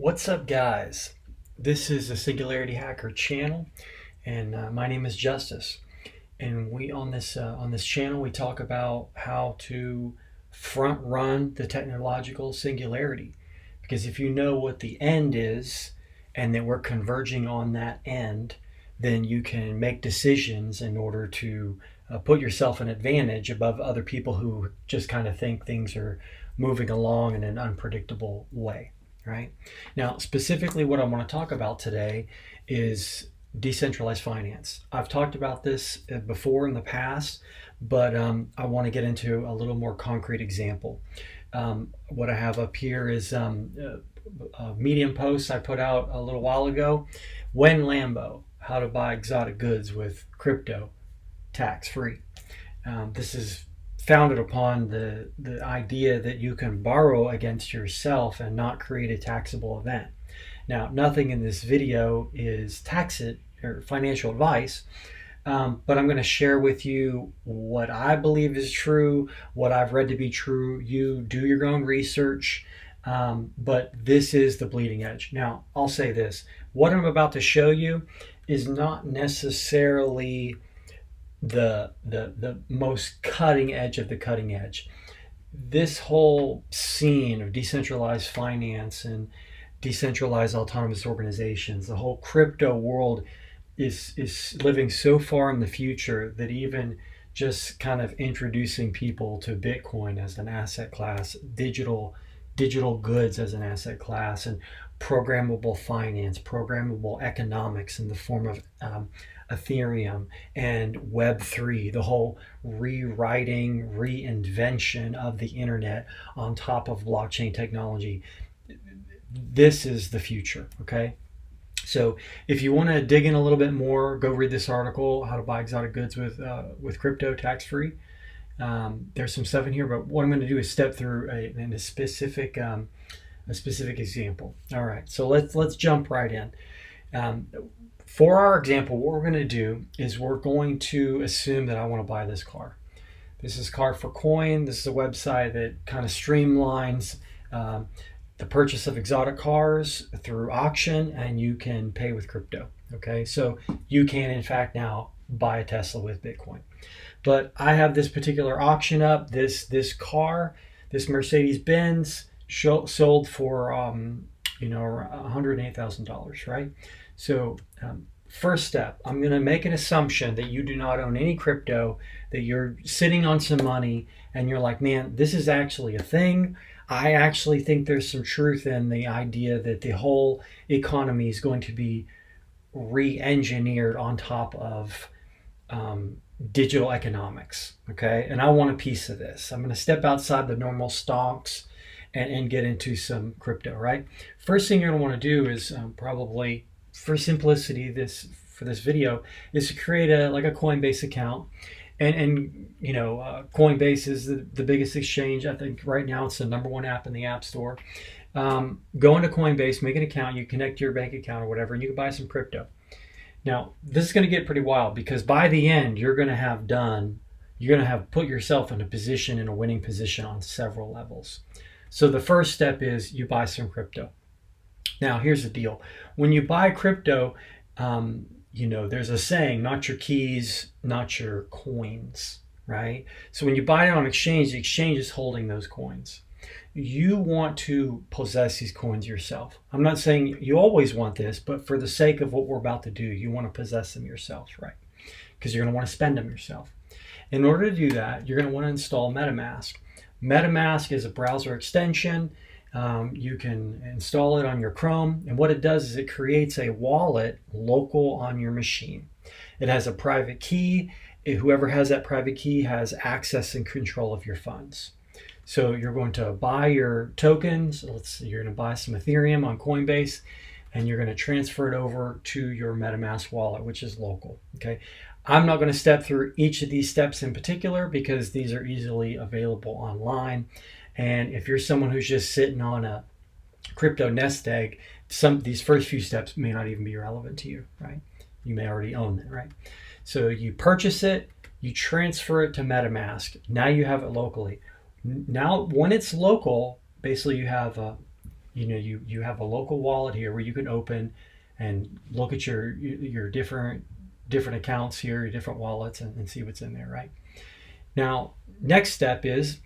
What's up, guys? This is the Singularity Hacker channel, and my name is Justice. And we on this channel we talk about how to front run the technological singularity. Because if you know what the end is, and that we're converging on that end, then you can make decisions in order to put yourself an advantage above other people who just kind of think things are moving along in an unpredictable way. Right? Now, specifically, what I want to talk about today is decentralized finance. I've talked about this before in the past, but I want to get into a little more concrete example. What I have up here is a Medium post I put out a little while ago. When Lambo, how to buy exotic goods with crypto tax free. This is founded upon the idea that you can borrow against yourself and not create a taxable event. Now, nothing in this video is tax it or financial advice, but I'm going to share with you what I believe is true, what I've read to be true. You do your own research, but this is the bleeding edge. Now, I'll say this: what I'm about to show you is not necessarily the most cutting edge of the cutting edge. This whole scene of decentralized finance and decentralized autonomous organizations, the whole crypto world is living so far in the future that even just kind of introducing people to Bitcoin as an asset class, digital goods as an asset class, and programmable finance, programmable economics in the form of Ethereum and Web3, the whole rewriting, reinvention of the internet on top of blockchain technology. This is the future, okay? So if you want to dig in a little bit more, go read this article, How to Buy Exotic Goods with Crypto Tax-Free. There's some stuff in here, but what I'm going to do is step through a specific example. All right, so let's jump right in. For our example, what we're going to do is we're going to assume that I want to buy this car. This is Car for Coin. This is a website that kind of streamlines the purchase of exotic cars through auction, and you can pay with crypto. Okay, so you can in fact now buy a Tesla with Bitcoin. But I have this particular auction up. This car, this Mercedes Benz, sold for $108,000, right? So first step, I'm going to make an assumption that you do not own any crypto, that you're sitting on some money, and you're like, man, this is actually a thing. I actually think there's some truth in the idea that the whole economy is going to be re-engineered on top of digital economics, okay? And I want a piece of this. I'm going to step outside the normal stocks and get into some crypto, right? First thing you're going to want to do is probably, for simplicity, for this video, is to create a Coinbase account. And Coinbase is the biggest exchange. I think right now it's the #1 app in the App Store. Go into Coinbase, make an account, you connect your bank account or whatever, and you can buy some crypto. Now, this is going to get pretty wild because by the end, you're going to have put yourself in a winning position on several levels. So the first step is you buy some crypto. Now, here's the deal. When you buy crypto, there's a saying, not your keys, not your coins, right? So when you buy it on exchange, the exchange is holding those coins. You want to possess these coins yourself. I'm not saying you always want this, but for the sake of what we're about to do, you want to possess them yourself, right? Because you're going to want to spend them yourself. In order to do that, you're going to want to install MetaMask. MetaMask is a browser extension. You can install it on your Chrome, and what it does is it creates a wallet local on your machine. It has a private key. Whoever has that private key has access and control of your funds. So you're going to buy your tokens. You're going to buy some Ethereum on Coinbase, and you're going to transfer it over to your MetaMask wallet, which is local. Okay. I'm not going to step through each of these steps in particular because these are easily available online. And if you're someone who's just sitting on a crypto nest egg, these first few steps may not even be relevant to you, right? You may already own it, right? So you purchase it, you transfer it to MetaMask. Now you have it locally. Now, when it's local, basically you have You have a local wallet here where you can open and look at your different accounts here, your different wallets, and see what's in there, right? Now, next step is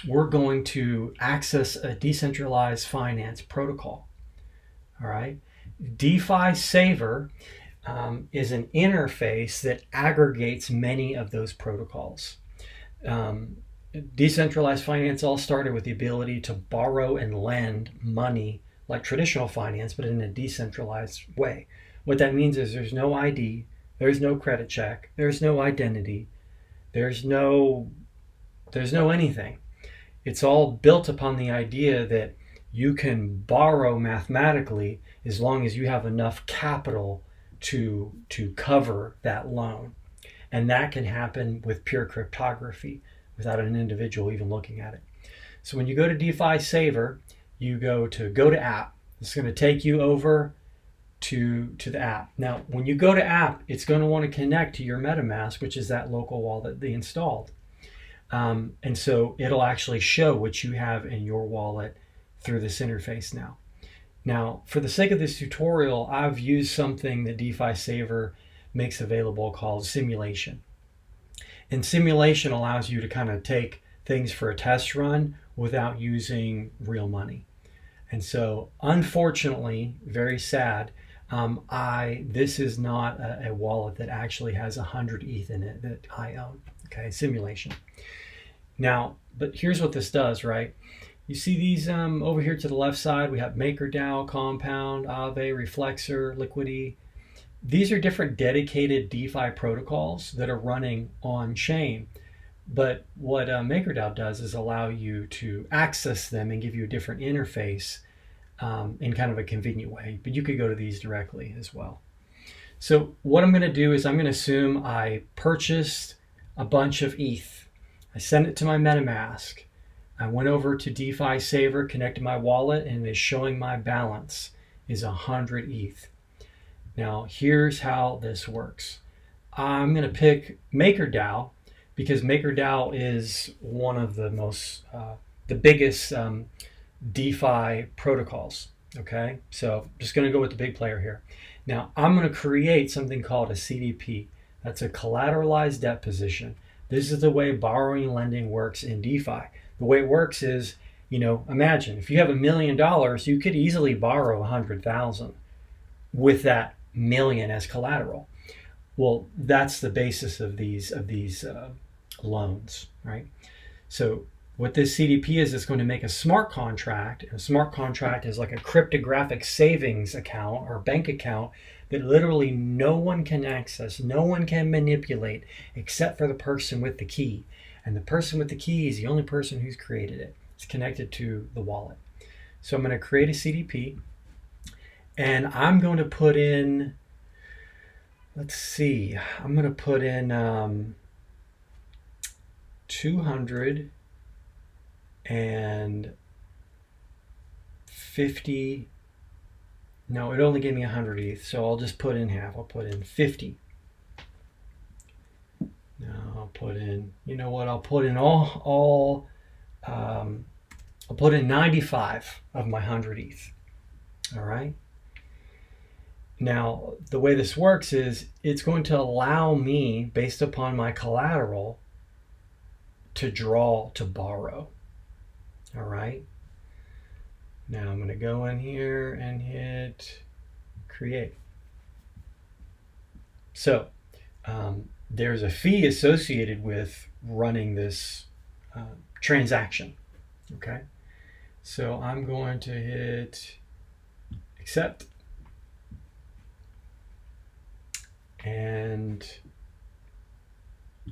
we're going to access a decentralized finance protocol. All right. DeFi Saver is an interface that aggregates many of those protocols. Decentralized finance all started with the ability to borrow and lend money like traditional finance, but in a decentralized way. What that means is there's no ID, there's no credit check, there's no identity, there's no anything. It's all built upon the idea that you can borrow mathematically as long as you have enough capital to cover that loan. And that can happen with pure cryptography without an individual even looking at it. So when you go to DeFi Saver, you go to app. It's going to take you over to the app. Now, when you go to app, it's going to want to connect to your MetaMask, which is that local wallet they installed. And so it'll actually show what you have in your wallet through this interface now. Now, for the sake of this tutorial, I've used something that DeFi Saver makes available called simulation. And simulation allows you to kind of take things for a test run without using real money. And so, unfortunately, very sad, this is not a wallet that actually has 100 ETH in it that I own. Okay, simulation. Now, but here's what this does, right? You see these over here to the left side, we have MakerDAO, Compound, Aave, Reflexer, Liquidity. These are different dedicated DeFi protocols that are running on chain. But what MakerDAO does is allow you to access them and give you a different interface in kind of a convenient way. But you could go to these directly as well. So what I'm going to do is I'm going to assume I purchased a bunch of ETH. I sent it to my MetaMask. I went over to DeFi Saver, connected my wallet, and it's showing my balance is 100 ETH. Now, here's how this works. I'm going to pick MakerDAO because MakerDAO is one of the the biggest DeFi protocols. Okay, so I'm just going to go with the big player here. Now, I'm going to create something called a CDP. That's a collateralized debt position. This is the way borrowing and lending works in DeFi. The way it works is, imagine if you have $1 million, you could easily borrow 100,000 with that million as collateral. Well, that's the basis of these loans, right? So what this CDP is, it's going to make a smart contract. A smart contract is like a cryptographic savings account or bank account that literally no one can access, no one can manipulate except for the person with the key. And the person with the key is the only person who's created it. It's connected to the wallet. So I'm going to create a CDP and I'm going to put in, let's see, I'm going to put in 250. No, it only gave me 100 ETH, so I'll just put in half. I'll put in 50. Now I'll put in, I'll put in I'll put in 95 of my 100 ETH. All right. Now, the way this works is it's going to allow me, based upon my collateral, to borrow. All right. Now I'm going to go in here and hit create. So there's a fee associated with running this transaction. Okay. So I'm going to hit accept and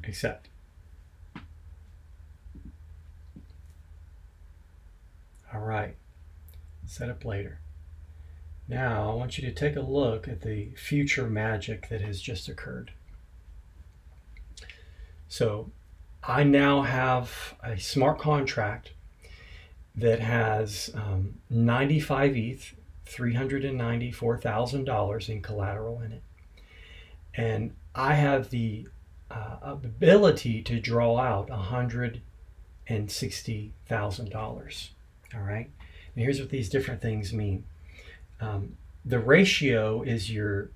accept. All right. Set up later. Now I want you to take a look at the future magic that has just occurred. So I now have a smart contract that has 95 ETH, $394,000 in collateral in it. And I have the ability to draw out $160,000. All right. And here's what these different things mean. The ratio is your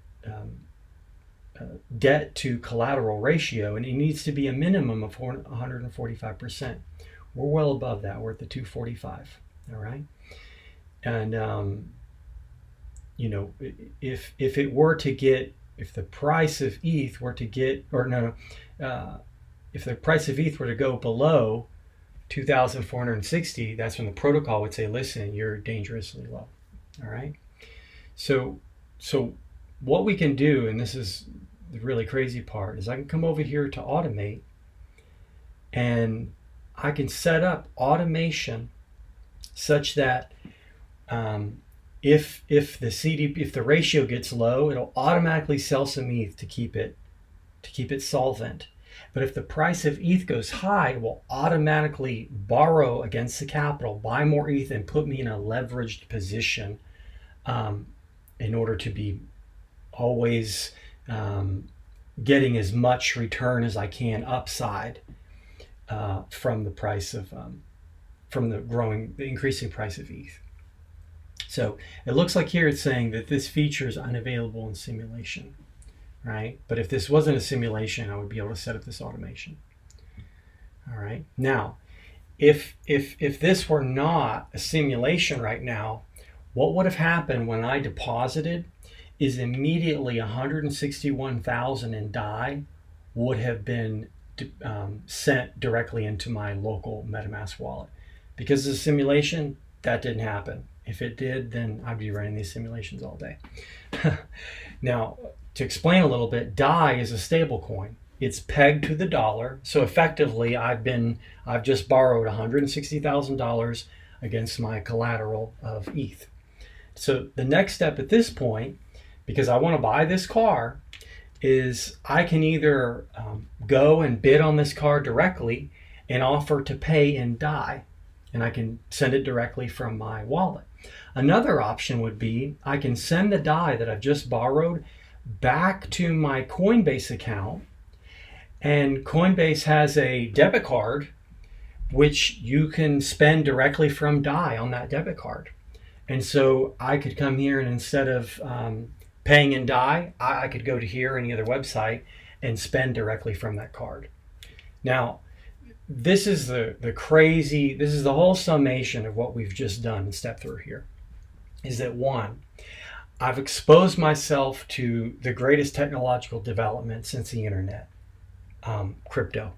debt to collateral ratio, and it needs to be a minimum of 145%. We're well above that. We're at the 245. All right. And if it were to get, if the price of ETH were to get, or no, if the price of ETH were to go below 2,460, that's when the protocol would say, listen, you're dangerously low. All right. So what we can do, and this is the really crazy part, is I can come over here to automate, and I can set up automation such that if the ratio gets low, it'll automatically sell some ETH to keep it solvent. But if the price of ETH goes high, it will automatically borrow against the capital, buy more ETH, and put me in a leveraged position in order to be always getting as much return as I can upside from the price of from the increasing price of ETH. So it looks like here it's saying that this feature is unavailable in simulation, right? But if this wasn't a simulation, I would be able to set up this automation. All right. Now, if this were not a simulation right now, what would have happened when I deposited is immediately 161,000 in DAI would have been sent directly into my local MetaMask wallet. Because of the simulation, that didn't happen. If it did, then I'd be running these simulations all day. Now, to explain a little bit, DAI is a stable coin. It's pegged to the dollar. So effectively, I've just borrowed $160,000 against my collateral of ETH. So the next step at this point, because I want to buy this car, is I can either go and bid on this car directly and offer to pay in DAI, and I can send it directly from my wallet. Another option would be I can send the DAI that I've just borrowed back to my Coinbase account, and Coinbase has a debit card which you can spend directly from DAI on that debit card. And so I could come here, and instead of paying in DAI, I could go to here or any other website and spend directly from that card. Now, this is this is the whole summation of what we've just done and stepped through here. Is that one, I've exposed myself to the greatest technological development since the internet, crypto,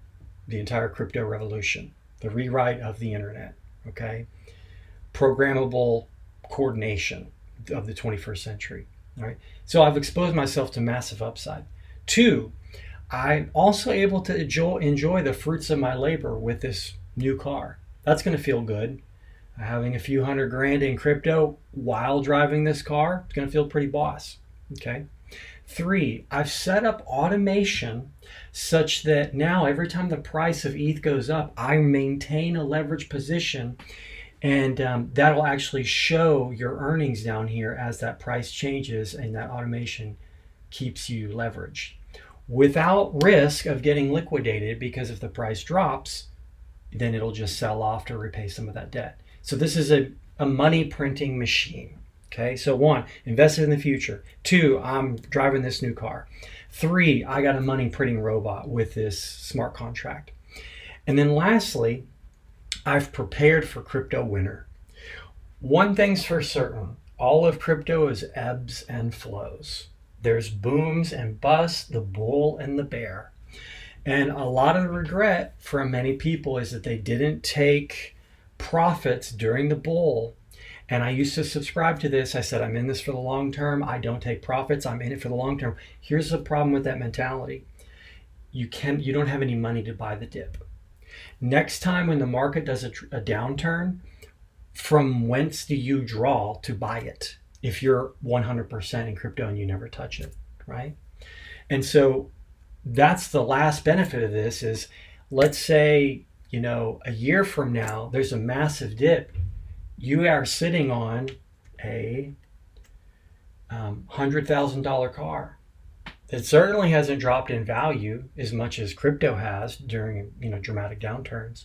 the entire crypto revolution, the rewrite of the internet, okay? Programmable coordination of the 21st century, all right? So I've exposed myself to massive upside. Two, I'm also able to enjoy the fruits of my labor with this new car. That's going to feel good. Having a few $100,000 in crypto while driving this car, it's going to feel pretty boss. Okay. Three, I've set up automation such that now every time the price of ETH goes up, I maintain a leverage position, and that'll actually show your earnings down here as that price changes, and that automation keeps you leveraged without risk of getting liquidated, because if the price drops, then it'll just sell off to repay some of that debt. So this is a money printing machine. Okay, so one, invested in the future. Two, I'm driving this new car. Three, I got a money printing robot with this smart contract. And then lastly, I've prepared for crypto winter. One thing's for certain, all of crypto is ebbs and flows. There's booms and busts, the bull and the bear. And a lot of the regret from many people is that they didn't take profits during the bull. And I used to subscribe to this. I said, I'm in this for the long term. I don't take profits. I'm in it for the long term. Here's the problem with that mentality. You don't have any money to buy the dip. Next time when the market does a downturn, from whence do you draw to buy it if you're 100% in crypto and you never touch it, right? And so that's the last benefit of this is, let's say, a year from now, there's a massive dip. You are sitting on a $100,000 car. It certainly hasn't dropped in value as much as crypto has during dramatic downturns.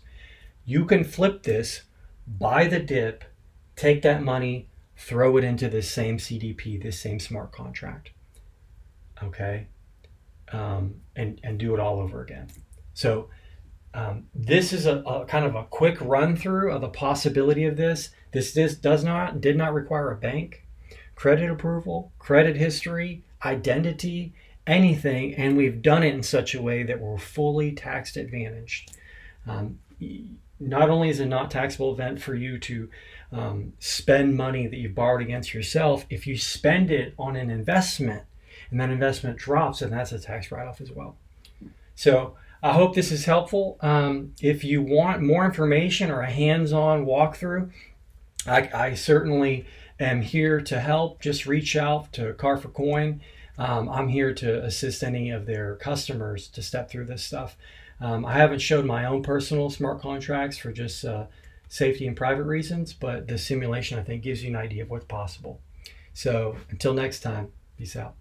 You can flip this, buy the dip, take that money, throw it into this same CDP, this same smart contract, okay, and do it all over again. So this is a kind of a quick run through of the possibility of this. This did not require a bank, credit approval, credit history, identity, anything, and we've done it in such a way that we're fully tax advantaged. Not only is it not taxable event for you to spend money that you've borrowed against yourself, if you spend it on an investment and that investment drops, then that's a tax write-off as well. So I hope this is helpful. If you want more information or a hands-on walkthrough, I certainly am here to help. Just reach out to Car for Coin. I'm here to assist any of their customers to step through this stuff. I haven't showed my own personal smart contracts for just safety and private reasons, but the simulation, I think, gives you an idea of what's possible. So until next time, peace out.